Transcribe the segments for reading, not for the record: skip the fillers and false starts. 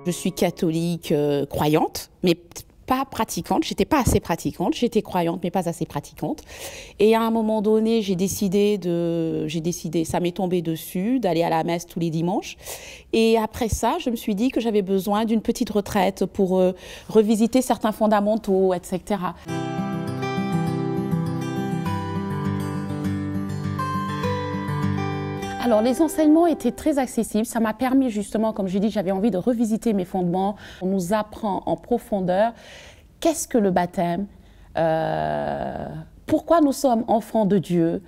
Je suis catholique croyante, mais pas pratiquante. J'étais pas assez pratiquante. J'étais croyante, mais pas assez pratiquante. Et à un moment donné, j'ai décidé, ça m'est tombé dessus, d'aller à la messe tous les dimanches. Et après ça, je me suis dit que j'avais besoin d'une petite retraite pour revisiter certains fondamentaux, etc. Alors, les enseignements étaient très accessibles. Ça m'a permis justement, comme j'ai dit, j'avais envie de revisiter mes fondements. On nous apprend en profondeur qu'est-ce que le baptême, pourquoi nous sommes enfants de Dieu,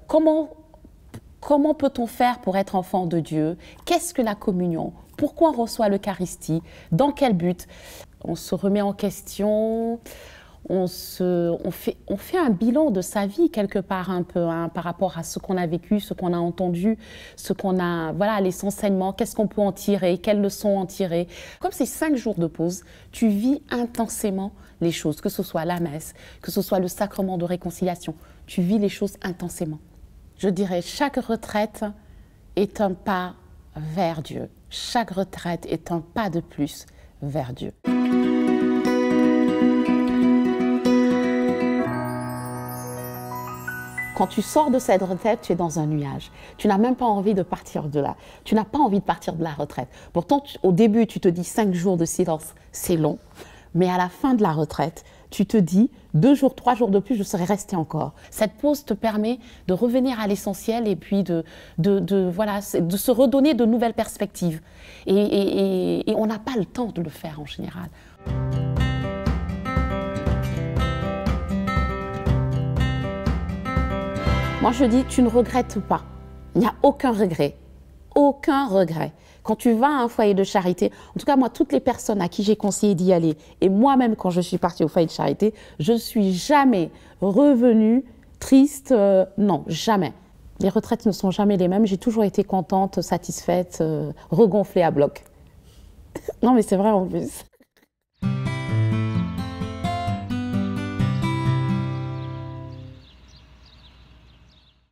comment peut-on faire pour être enfant de Dieu, qu'est-ce que la communion, pourquoi on reçoit l'Eucharistie, dans quel but. On se remet en question. On fait un bilan de sa vie quelque part un peu, hein, par rapport à ce qu'on a vécu, ce qu'on a entendu, ce qu'on a, voilà, les enseignements, qu'est-ce qu'on peut en tirer, quelles leçons en tirer. Comme ces 5 jours de pause, tu vis intensément les choses, que ce soit la messe, que ce soit le sacrement de réconciliation, tu vis les choses intensément. Je dirais, chaque retraite est un pas vers Dieu. Chaque retraite est un pas de plus vers Dieu. Quand tu sors de cette retraite, tu es dans un nuage. Tu n'as même pas envie de partir de là. Tu n'as pas envie de partir de la retraite. Pourtant, au début, tu te dis 5 jours de silence, c'est long. Mais à la fin de la retraite, tu te dis 2 jours, 3 jours de plus, je serai resté encore. Cette pause te permet de revenir à l'essentiel et puis de se redonner de nouvelles perspectives. Et on n'a pas le temps de le faire en général. Moi, je dis, tu ne regrettes pas. Il n'y a aucun regret. Aucun regret. Quand tu vas à un foyer de charité, en tout cas, moi, toutes les personnes à qui j'ai conseillé d'y aller, et moi-même, quand je suis partie au foyer de charité, je ne suis jamais revenue triste. Non, jamais. Les retraites ne sont jamais les mêmes. J'ai toujours été contente, satisfaite, regonflée à bloc. Non, mais c'est vrai en plus.